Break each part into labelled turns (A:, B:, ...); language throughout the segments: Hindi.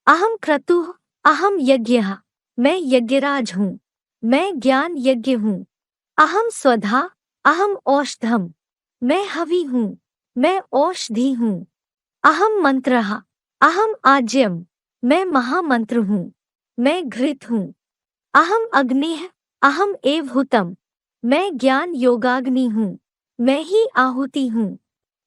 A: अहम क्रतुः, अहम यज्ञः, मैं यज्ञराज हूँ, मैं ज्ञान यज्ञ हूँ। अहम स्वधा, अहम औषधम, मैं हवि हूँ, मैं औषधि हूँ। अहम मंत्रः, अहम आज्यम, मैं महामंत्र हूँ, मैं घृत हूँ। अहम अग्निः, अहम एव हुतम, मैं ज्ञान योगाग्नि हूँ, मैं ही आहुति हूँ।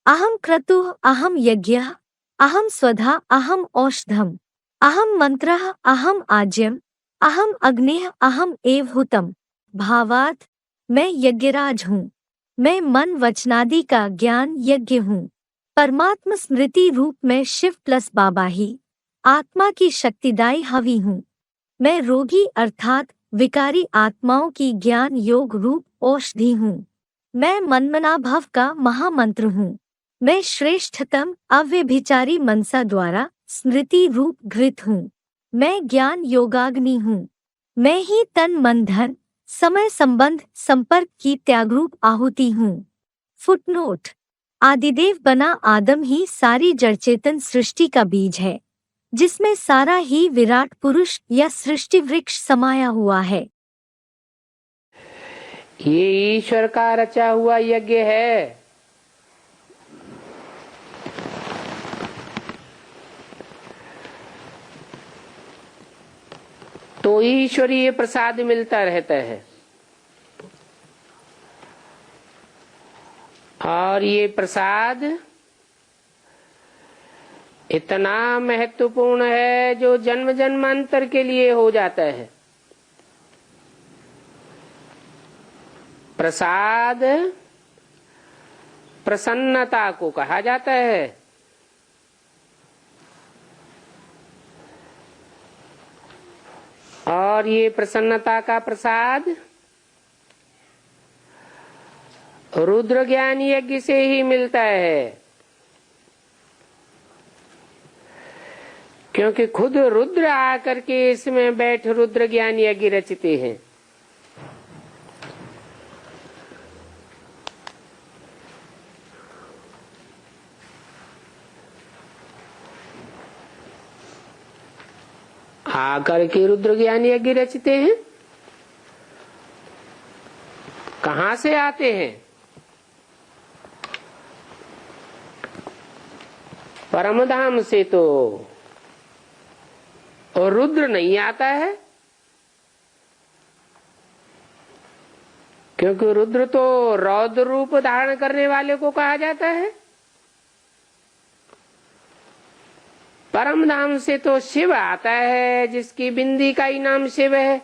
A: अहम क्रतुः, अहम यज्ञः, अहम स्वधा, अहम औषधम, अहम मंत्रः, अहम आज्यम, अहम अग्निः, अहम एव हुतम। भावार्थ, मैं यज्ञराज हूँ, मैं मन वचनादि का ज्ञान यज्ञ हूँ। परमात्म स्मृति रूप में शिव प्लस बाबा ही आत्मा की शक्तिदायी हवि हूँ। मैं रोगी अर्थात विकारी आत्माओं की ज्ञान योग रूप औषधि हूँ। मैं मनमनाभव का महामंत्र हूँ। मैं श्रेष्ठतम अव्यभिचारी मनसा द्वारा स्मृति रूप घृत हूँ। मैं ज्ञान योगाग्नि हूँ। मैं ही तन मन धन समय संबंध संपर्क की त्यागरूप आहुति हूँ। फुटनोट: आदिदेव बना आदम ही सारी जड़चेतन सृष्टि का बीज है, जिसमें सारा ही विराट पुरुष या सृष्टि वृक्ष समाया हुआ है।
B: ये ईश्वर का रचा हुआ यज्ञ है। तो ईश्वरीय प्रसाद मिलता रहता है। और ये प्रसाद इतना महत्वपूर्ण है जो जन्म जन्मांतर के लिए हो जाता है। प्रसाद प्रसन्नता को कहा जाता है। और ये प्रसन्नता का प्रसाद रुद्र ज्ञान यज्ञ से ही मिलता है, क्योंकि खुद रुद्र आकर के इसमें बैठ रुद्र ज्ञान यज्ञ रचते हैं। आकर के रुद्र ज्ञान यज्ञ रचते हैं। कहाँ से आते हैं? परमधाम से तो। और रुद्र नहीं आता है, क्योंकि रुद्र तो रौद्र रूप धारण करने वाले को कहा जाता है। परमधाम से तो शिव आता है, जिसकी बिंदी का ही नाम शिव है।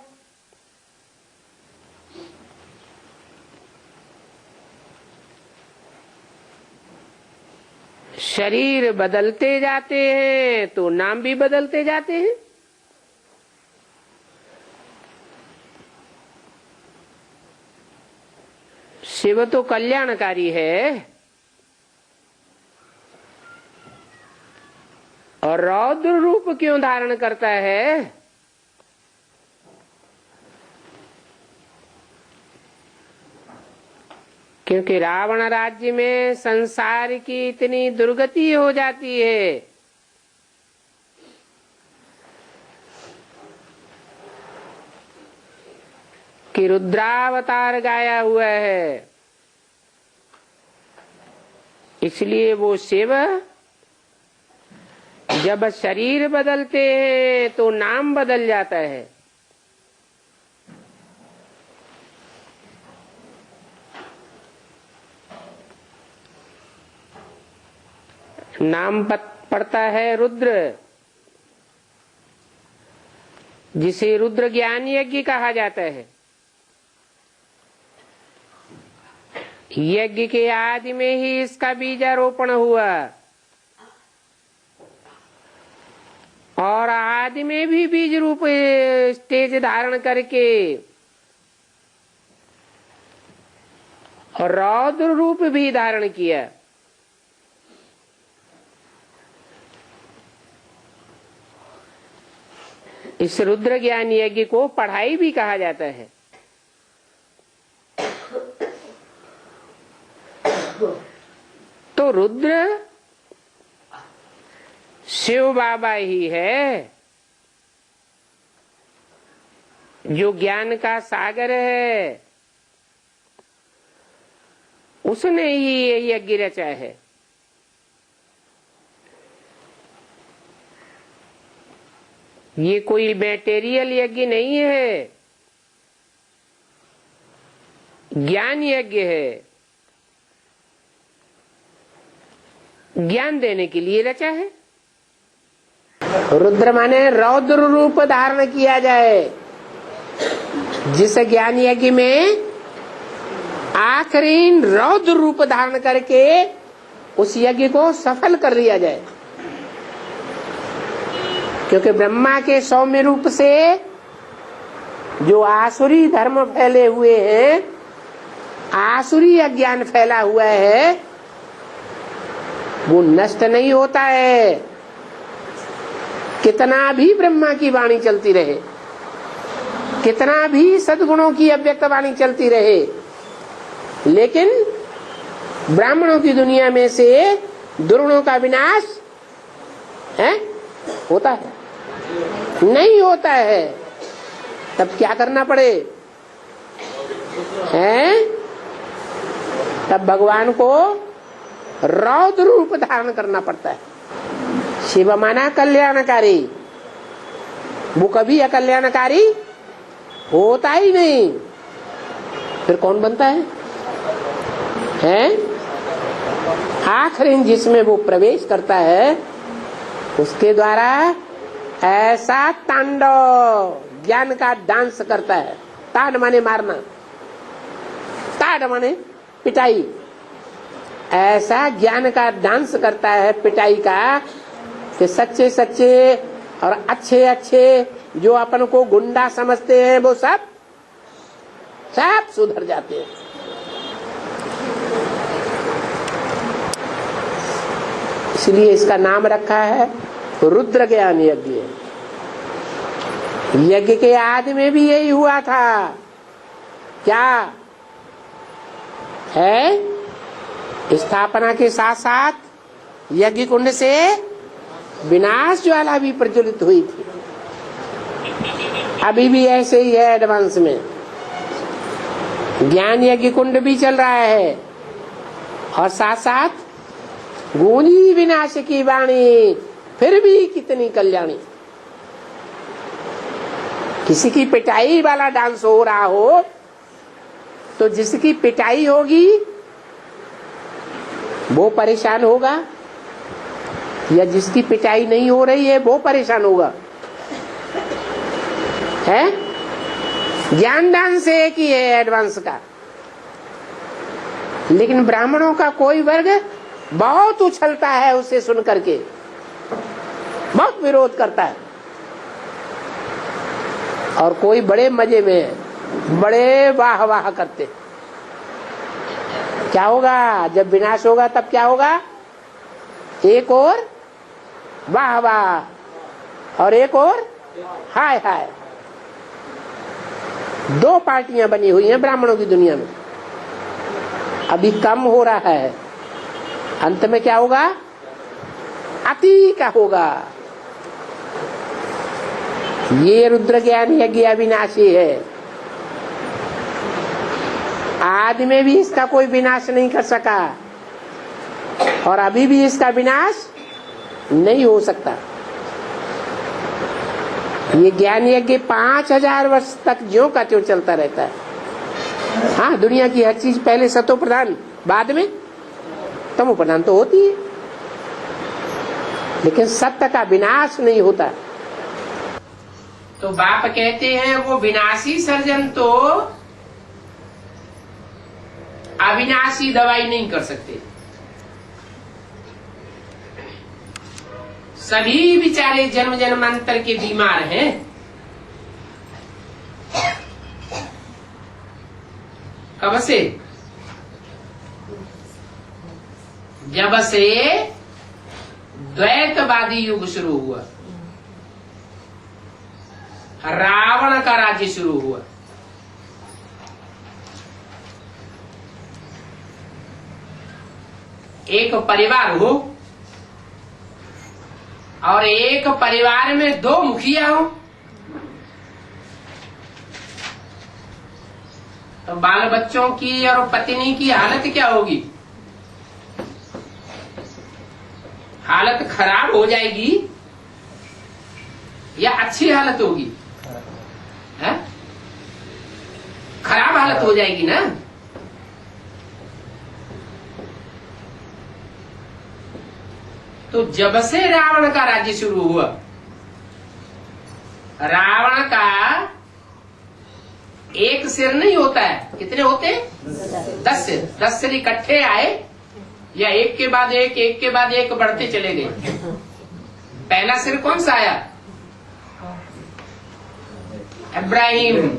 B: शरीर बदलते जाते हैं तो नाम भी बदलते जाते हैं। शिव तो कल्याणकारी है, और रौद्र रूप क्यों धारण करता है? क्योंकि रावण राज्य में संसार की इतनी दुर्गति हो जाती है कि रुद्रावतार गाया हुआ है। इसलिए वो शिव जब शरीर बदलते हैं तो नाम बदल जाता है। नाम पड़ता है रुद्र, जिसे रुद्र ज्ञान यज्ञ कहा जाता है। यज्ञ के आदि में ही इसका बीजारोपण हुआ, और आदि में भी बीज रूप स्टेज धारण करके और रौद्र रूप भी धारण किया। इस रुद्र ज्ञान यज्ञ को पढ़ाई भी कहा जाता है। तो रुद्र शिव बाबा ही है। जो ज्ञान का सागर है उसने ही ये यज्ञ रचा है। ये कोई मैटेरियल यज्ञ नहीं है, ज्ञान यज्ञ है। ज्ञान देने के लिए रचा है। रुद्र माने रौद्र रूप धारण किया जाए। जिस ज्ञान यज्ञ में आखिरी रौद्र रूप धारण करके उस यज्ञ को सफल कर दिया जाए। क्योंकि ब्रह्मा के सौम्य रूप से जो आसुरी धर्म फैले हुए हैं, आसुरी अज्ञान फैला हुआ है, वो नष्ट नहीं होता है। कितना भी ब्रह्मा की वाणी चलती रहे, कितना भी सद्गुणों की अव्यक्त वाणी चलती रहे, लेकिन ब्राह्मणों की दुनिया में से दुर्गुणों का विनाश है होता है? नहीं होता है। तब क्या करना पड़े हैं? तब भगवान को रौद्र रूप धारण करना पड़ता है। शिव माना कल्याणकारी, वो कभी अकल्याणकारी होता ही नहीं। फिर कौन बनता है? आखिरी जिसमें वो प्रवेश करता है उसके द्वारा ऐसा तांडव ज्ञान का डांस करता है। ताड़ माने मारना, ताड़ माने पिटाई। ऐसा ज्ञान का डांस करता है पिटाई का कि सच्चे सच्चे और अच्छे अच्छे जो अपन को गुंडा समझते हैं वो सब सुधर जाते हैं। इसलिए इसका नाम रखा है रुद्र ज्ञान यज्ञ। यज्ञ के आदि में भी यही हुआ था। क्या है? स्थापना के साथ साथ यज्ञ कुंड से विनाश ज्वाला भी प्रज्वलित हुई थी। अभी भी ऐसे ही है। एडवांस में ज्ञान यज्ञ कुंड भी चल रहा है और साथ साथ गूंजी विनाश की वाणी फिर भी कितनी कल्याणी। किसी की पिटाई वाला डांस हो रहा हो तो जिसकी पिटाई होगी वो परेशान होगा, या जिसकी पिटाई नहीं हो रही है वो परेशान होगा? है? ज्ञान डांस एक ही है एडवांस का। लेकिन ब्राह्मणों का कोई वर्ग बहुत उछलता है उसे सुन करके, बहुत विरोध करता है, और कोई बड़े मजे में बड़े वाह वाह करते। क्या होगा जब विनाश होगा? तब क्या होगा? एक और वाह वाह और एक और हाय हाय। दो पार्टियां बनी हुई हैं ब्राह्मणों की दुनिया में। अभी कम हो रहा है, अंत में क्या होगा? अति का होगा। ये रुद्र ज्ञान यज्ञ अविनाशी है। आदि में भी इसका कोई विनाश नहीं कर सका और अभी भी इसका विनाश नहीं हो सकता। ये ज्ञान यज्ञ 5000 वर्ष तक ज्यों का त्यों चलता रहता है। हाँ, दुनिया की हर चीज पहले सतो प्रधान, बाद में तमो प्रधान तो होती है, लेकिन सत्य का विनाश नहीं होता। तो बाप कहते हैं वो विनाशी सर्जन तो अविनाशी दवाई नहीं कर सकते। सभी बेचारे जन्म जन्मांतर के बीमार हैं। कब से? जब से द्वैतवादी युग शुरू हुआ, रावण का राज्य शुरू हुआ। एक परिवार हो और एक परिवार में दो मुखिया हो, तो बाल बच्चों की और पत्नी की हालत क्या होगी? हालत खराब हो जाएगी या अच्छी हालत होगी? है? खराब हालत हो जाएगी ना। तो जब से रावण का राज्य शुरू हुआ, रावण का एक सिर नहीं होता है, कितने होते हैं? 10 सिर। 10 सिर इकट्ठे आए या एक के बाद एक बढ़ते चले गए। पहला सिर कौन सा आया? इब्राहिम,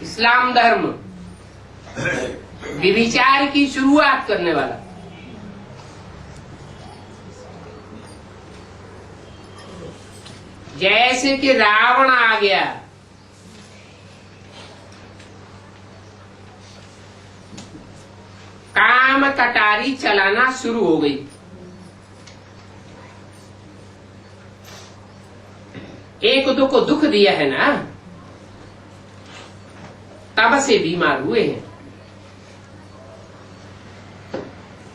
B: इस्लाम धर्म, विचार की शुरुआत करने वाला। जैसे कि रावण आ गया, काम कटारी चलाना शुरू हो गई। एक दो को दुख दिया है ना, तब से बीमार हुए हैं।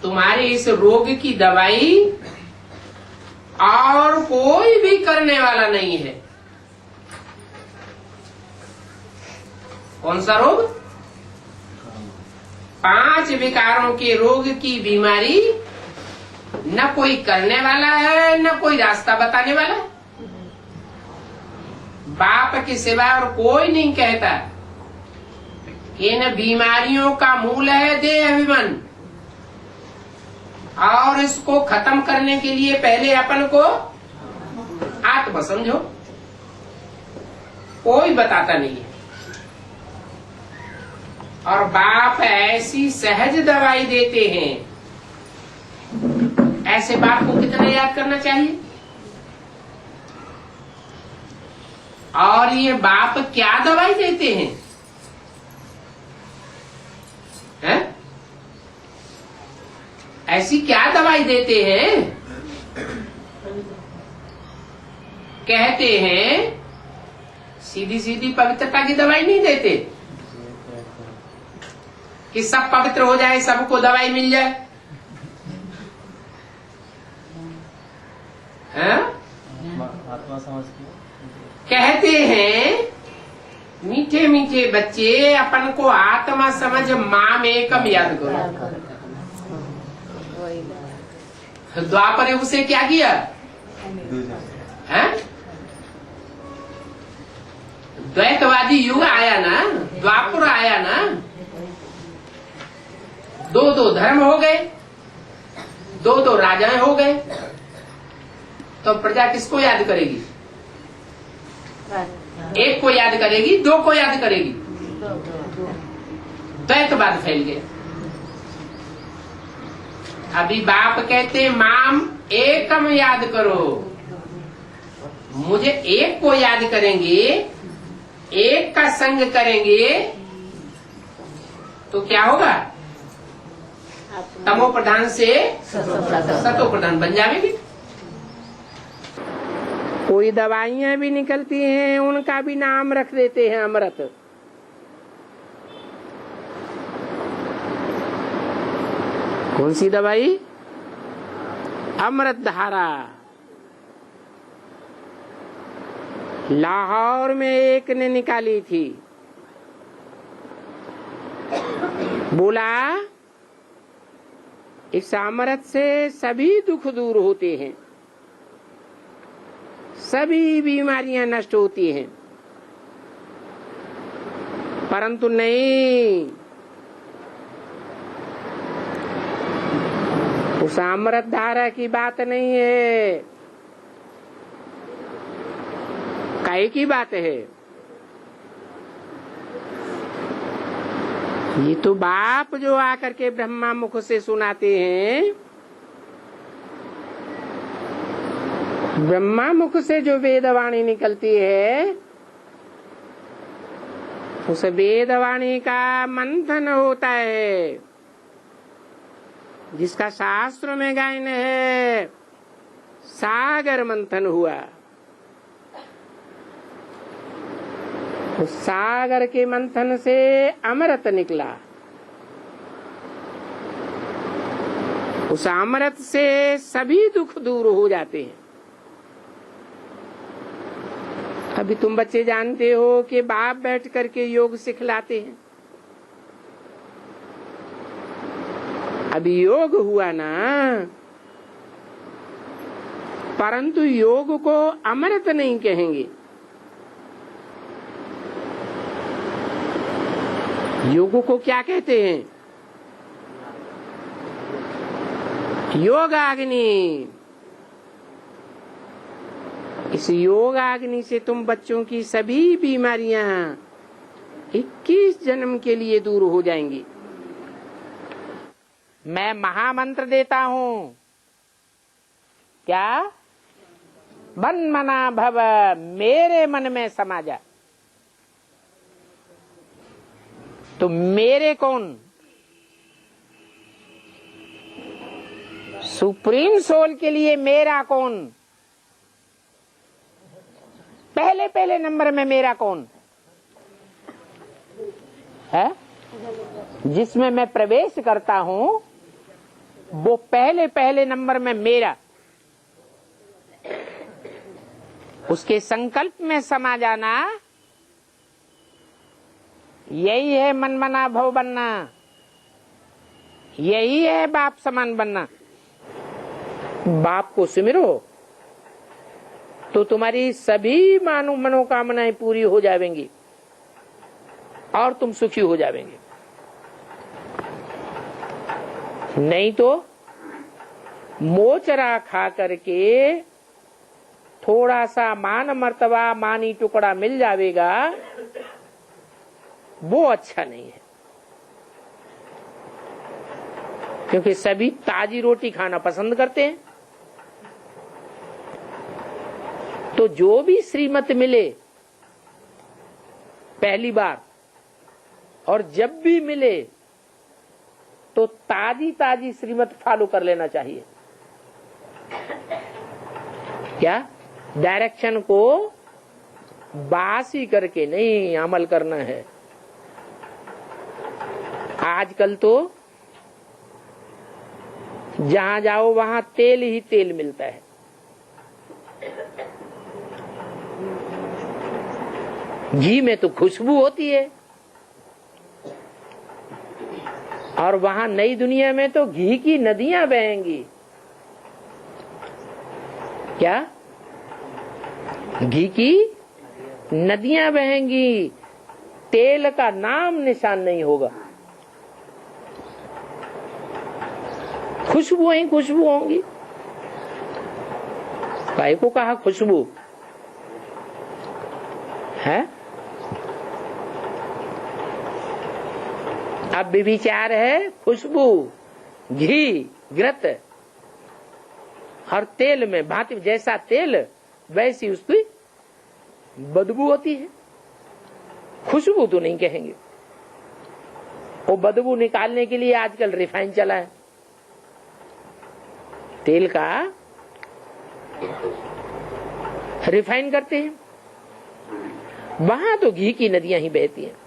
B: तुम्हारे इस रोग की दवाई और कोई भी करने वाला नहीं है। कौन सा रोग? 5 विकारों के रोग की बीमारी न कोई करने वाला है, न कोई रास्ता बताने वाला है। बाप के सिवा और कोई नहीं कहता। इन बीमारियों का मूल है देह अभिमान, और इसको खत्म करने के लिए पहले अपन को आत्म समझो। कोई बताता नहीं है। और बाप ऐसी सहज दवाई देते हैं। ऐसे बाप को कितना याद करना चाहिए? और ये बाप क्या दवाई देते हैं? हैं? ऐसी क्या दवाई देते हैं? कहते हैं सीधी सीधी पवित्रता की दवाई नहीं देते कि सब पवित्र हो जाए, सबको दवाई मिल जाए। हैं? कहते हैं मीठे मीठे बच्चे, अपन को आत्मा समझ माँ में एकम याद करो। द्वापर युग से क्या किया है? द्वैतवादी युग आया ना, द्वापर आया ना, 2 धर्म हो गए, 2 राजाएं हो गए। तो प्रजा किसको याद करेगी? एक को याद करेगी, 2 को याद करेगी। द्वैतवाद फैल गया। अभी बाप कहते माम एकम याद करो। मुझे एक को याद करेंगे, एक का संग करेंगे तो क्या होगा? तमो प्रधान से सतो प्रधान बन जाएंगे। कोई दवाइयां भी निकलती हैं, उनका भी नाम रख देते हैं अमृत। कौन सी दवाई? अमृत धारा। लाहौर में एक ने निकाली थी, बोला इस अमृत से सभी दुख दूर होते हैं, सभी बीमारियां नष्ट होती हैं। परंतु नहीं, उस अमृत धारा की बात नहीं है, काहे की बात है? ये तो बाप जो आकर के ब्रह्मा मुख से सुनाते हैं, ब्रह्मा मुख से जो वेदवाणी निकलती है, उस वेदवाणी का मंथन होता है, जिसका शास्त्र में गायन है, सागर मंथन हुआ। तो सागर के मंथन से अमृत निकला, उस अमृत से सभी दुख दूर हो जाते हैं। अभी तुम बच्चे जानते हो कि बाप बैठ करके योग सिखलाते हैं। अभी योग हुआ ना, परंतु योग को अमृत नहीं कहेंगे। योग को क्या कहते हैं? योगाग्नि। इस योगाग्नि से तुम बच्चों की सभी बीमारियां 21 जन्म के लिए दूर हो जाएंगी। मैं महामंत्र देता हूं, क्या? मन मना भव, मेरे मन में समा जा। तो मेरे कौन? सुप्रीम सोल के लिए मेरा कौन? पहले पहले नंबर में मेरा कौन है? जिसमें मैं प्रवेश करता हूं वो पहले पहले नंबर में मेरा, उसके संकल्प में समा जाना, यही है मन मना भव बनना, यही है बाप समान बनना। बाप को सुमिरो तो तुम्हारी सभी मनोकामनाएं पूरी हो जाएंगी और तुम सुखी हो जाएंगे। नहीं तो मोचरा खा करके थोड़ा सा मान मर्तबा मानी टुकड़ा मिल जाएगा, वो अच्छा नहीं है। क्योंकि सभी ताजी रोटी खाना पसंद करते हैं। तो जो भी श्रीमत मिले पहली बार और जब भी मिले तो ताजी ताजी श्रीमत फॉलो कर लेना चाहिए। क्या? डायरेक्शन को बासी करके नहीं अमल करना है। आजकल तो जहां जाओ वहां तेल ही तेल मिलता है। घी में तो खुशबू होती है और वहां नई दुनिया में तो घी की नदियां बहेंगी। क्या? घी की नदियां बहेंगी, तेल का नाम निशान नहीं होगा। खुशबू ही खुशबू होंगी। काय को कहा खुशबू है? अब भी विचार है खुशबू, घी, घृत और तेल में भांति जैसा तेल वैसी उसकी बदबू होती है। खुशबू तो नहीं कहेंगे। वो बदबू निकालने के लिए आजकल रिफाइन चला है। तेल का रिफाइन करते हैं, वहां तो घी की नदियां ही बहती हैं।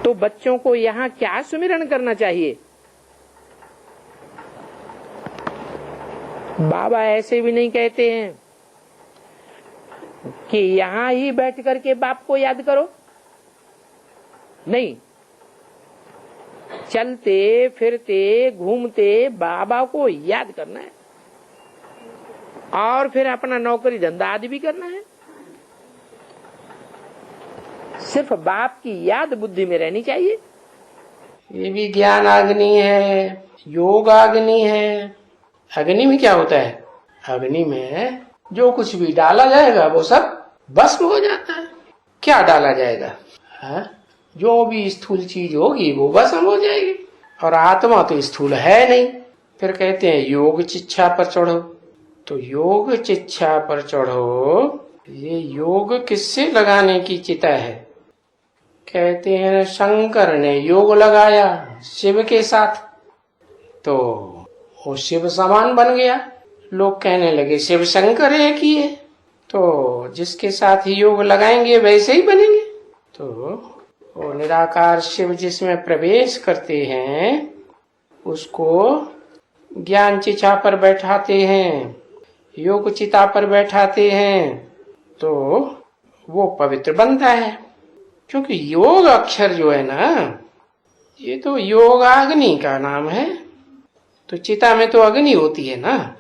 B: तो बच्चों को यहाँ क्या सुमिरन करना चाहिए? बाबा ऐसे भी नहीं कहते हैं कि यहाँ ही बैठ करके बाप को याद करो। नहीं, चलते फिरते घूमते बाबा को याद करना है और फिर अपना नौकरी धंधा आदि भी करना है। सिर्फ बाप की याद बुद्धि में रहनी चाहिए। ये भी ज्ञान अग्नि है, योग अग्नि है। अग्नि में क्या होता है? अग्नि में जो कुछ भी डाला जाएगा वो सब भस्म हो जाता है। क्या डाला जाएगा? है? जो भी स्थूल चीज होगी वो भस्म हो जाएगी और आत्मा तो स्थूल है नहीं। फिर कहते हैं योग चिच्छा पर चढ़ो। तो योग चिच्छा पर चढ़ो, ये योग किससे लगाने की चिता है? कहते हैं शंकर ने योग लगाया शिव के साथ, तो वो शिव समान बन गया। लोग कहने लगे शिव शंकर एक ही है। तो जिसके साथ योग लगाएंगे वैसे ही बनेंगे। तो वो निराकार शिव जिसमें प्रवेश करते हैं उसको ज्ञान चिता पर बैठाते हैं, योग चिता पर बैठाते हैं, तो वो पवित्र बनता है। क्योंकि योग अक्षर जो है ना, ये तो योगाग्नि का नाम है। तो चिता में तो अग्नि होती है ना,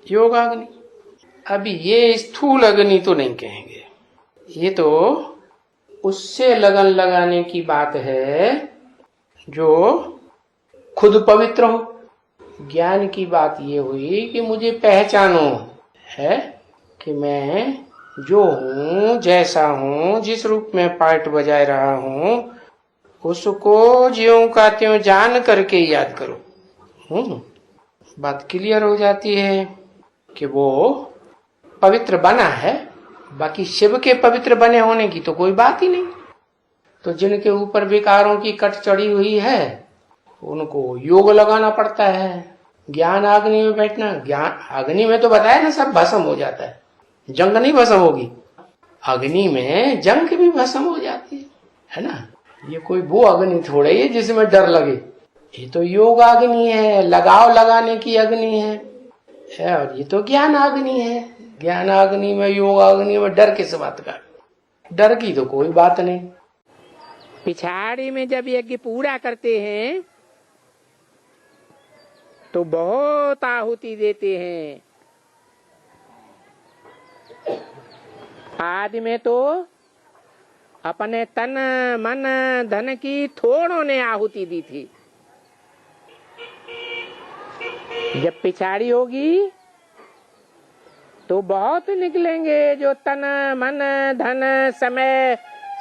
B: योगाग्नि। अभी ये स्थूल अग्नि तो नहीं कहेंगे, ये तो उससे लगन लगाने की बात है जो खुद पवित्र हो। ज्ञान की बात ये हुई कि मुझे पहचानो है कि मैं जो हूँ, जैसा हूँ, जिस रूप में पार्ट बजा रहा हूँ, उसको ज्यों का त्यों जान करके याद करो। बात क्लियर हो जाती है कि वो पवित्र बना है। बाकी शिव के पवित्र बने होने की तो कोई बात ही नहीं। तो जिनके ऊपर विकारों की कट चढ़ी हुई है उनको योग लगाना पड़ता है, ज्ञान अग्नि में बैठना। ज्ञान अग्नि में तो बताया ना सब भस्म हो जाता है, जंग नहीं भस्म होगी। अग्नि में जंग भी भस्म हो जाती है ना। ये कोई वो अग्नि थोड़ी है जिसमें डर लगे, ये तो योग अग्नि है, लगाव लगाने की अग्नि है। और ये तो ज्ञान अग्नि है। ज्ञान अग्नि में, योग अग्नि में डर किस बात का? डर की तो कोई बात नहीं। पिछाड़ी में जब यज्ञ पूरा करते हैं तो बहुत आहुति देते हैं। आदि में तो अपने तन मन धन की थोड़ों ने आहुति दी थी। जब पिछाड़ी होगी तो बहुत निकलेंगे जो तन मन धन समय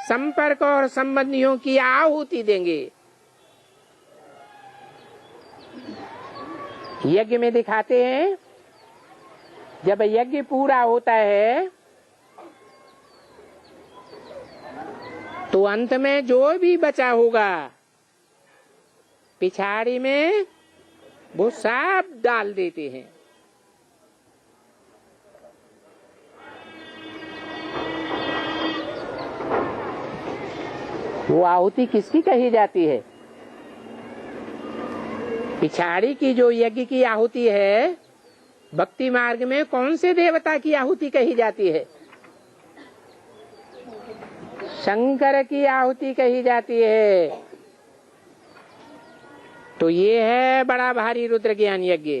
B: संपर्क और संबंधियों की आहुति देंगे। यज्ञ में दिखाते हैं जब यज्ञ पूरा होता है तो अंत में जो भी बचा होगा पिछाड़ी में वो सब डाल देते हैं। वो आहुति किसकी कही जाती है? पिछाड़ी की जो यज्ञ की आहुति है, भक्ति मार्ग में कौन से देवता की आहुति कही जाती है? शंकर की आहुति कही जाती है। तो ये है बड़ा भारी रुद्र ज्ञान यज्ञ।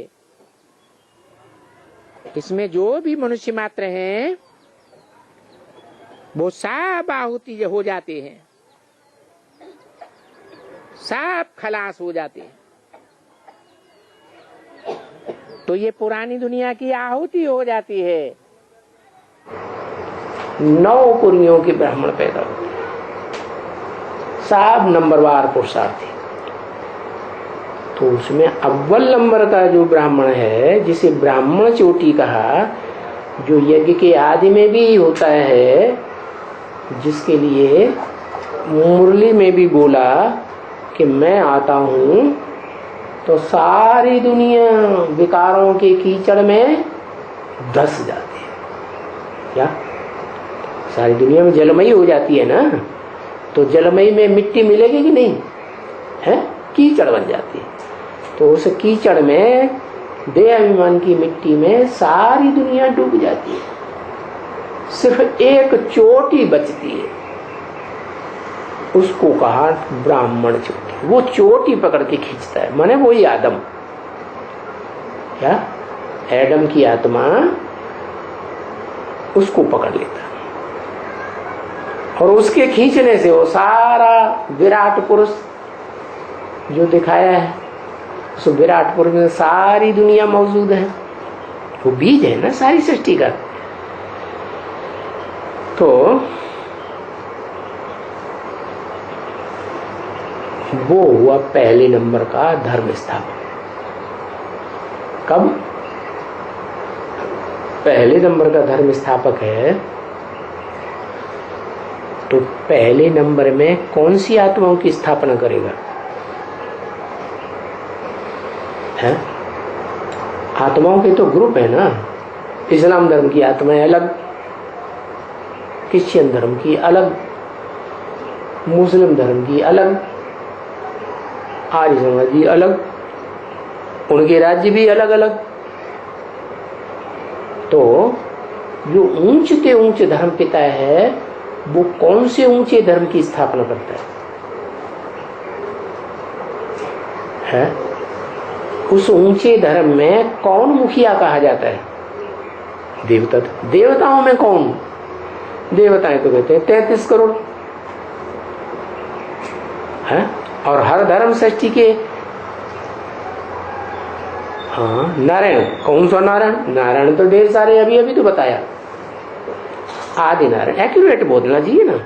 B: इसमें जो भी मनुष्य मात्र हैं वो सब आहुति हो जाते हैं, सब खलास हो जाते हैं। तो ये पुरानी दुनिया की आहुति हो जाती है। 9 कुर्मियों के ब्राह्मण पैदा होते हैं, सब नंबरवार पुरुषार्थी। तो उसमें अव्वल नंबर का जो ब्राह्मण है, जिसे ब्राह्मण चोटी कहा, जो यज्ञ के आदि में भी होता है, जिसके लिए मुरली में भी बोला कि मैं आता हूं, तो सारी दुनिया विकारों के कीचड़ में धस जाती है। क्या सारी दुनिया में जलमयी हो जाती है ना? तो जलमयी में मिट्टी मिलेगी कि नहीं है? कीचड़ बन जाती है। तो उस कीचड़ में, देह अभिमान की मिट्टी में सारी दुनिया डूब जाती है। सिर्फ एक चोटी बचती है, उसको कहा ब्राह्मण चोटी। वो चोटी पकड़ के खींचता है, माने वही आदम, क्या एडम की आत्मा उसको पकड़ लेता है। और उसके खींचने से वो सारा विराट पुरुष जो दिखाया है, उस विराट पुरुष में सारी दुनिया मौजूद है। वो बीज है ना सारी सृष्टि का। तो वो हुआ पहले नंबर का धर्म स्थापक। कब? पहले नंबर का धर्म स्थापक है तो पहले नंबर में कौन सी आत्माओं की स्थापना करेगा? है? आत्माओं के तो ग्रुप है ना। इस्लाम धर्म की आत्माएं अलग, क्रिश्चियन धर्म की अलग, मुस्लिम धर्म की अलग, आर्य समाजी अलग, उनके राज्य भी अलग अलग। तो जो ऊंच के ऊंचे धर्म पिता है वो कौन से ऊंचे धर्म की स्थापना करता है? उस ऊंचे धर्म में कौन मुखिया कहा जाता है? देवता। देवताओं में कौन? देवताएं तो कहते हैं 33 करोड़ है। और हर धर्म सृष्टि के, हाँ, नारायण, कौन सा नारायण? नारायण तो ढेर सारे, अभी अभी तो बताया। आदि नारायण, एक्यूरेट बोलना चाहिए ना।